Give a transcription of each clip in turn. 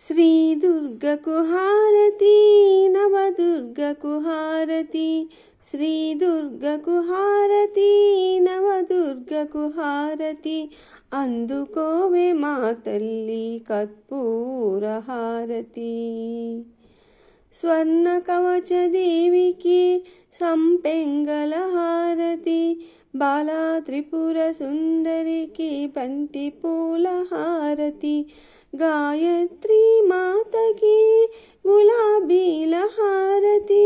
శ్రీ దుర్గకు హారతి, నవదుర్గకు హారతి, శ్రీ దుర్గకు హారతి, నవదుర్గకు హారతి, అందుకోవే మా తల్లి కర్పూర హారతి. స్వర్ణ కవచ దేవికి సంపెంగళ హారతి, బాలా త్రిపుర సుందరికి బంతి పూల హారతి, గాయత్రి మాతకి గులాబీల హారతి,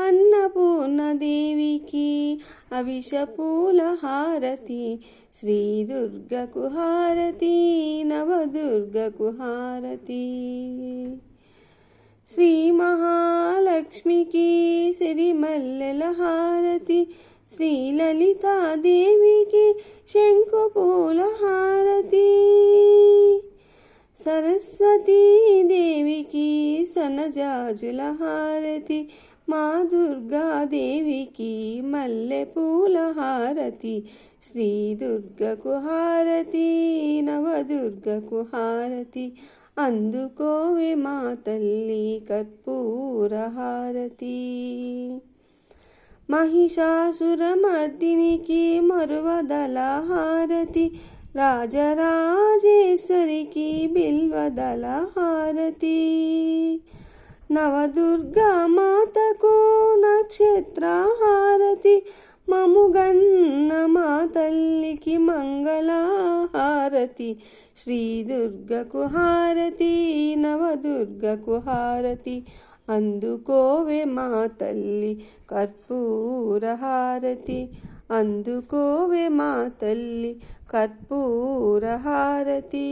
అన్నపూర్ణ దేవికి అవిష పూల హారతి, శ్రీ దుర్గకు హారతి, నవదుర్గకు హారతి. శ్రీ మహాలక్ష్మికి సిరిమల్లెల హారతి, శ్రీ లలితాదేవికి శంకు పూల హారతి, సరస్వతీ దేవికి సనజాజుల హారతి, మా దుర్గాదేవికి మల్లెపూల హారతి, శ్రీ దుర్గకు హారతి, నవదుర్గకు హారతి, అందుకోవే మా తల్లి కర్పూర హారతి. మహిషాసురమర్దినికి మరువదల హారతి, రాజరాజేశ్వరికి బిల్వదల హారతి, నవదుర్గా మాతకు నక్షత్ర హారతి, మముగన్న మా తల్లికి మంగళ హారతి, శ్రీ దుర్గకు హారతి, నవదుర్గకు హారతి, అందుకోవే మా తల్లి కర్పూర హారతి, అందుకోవే మా తల్లి కర్పూర హారతి.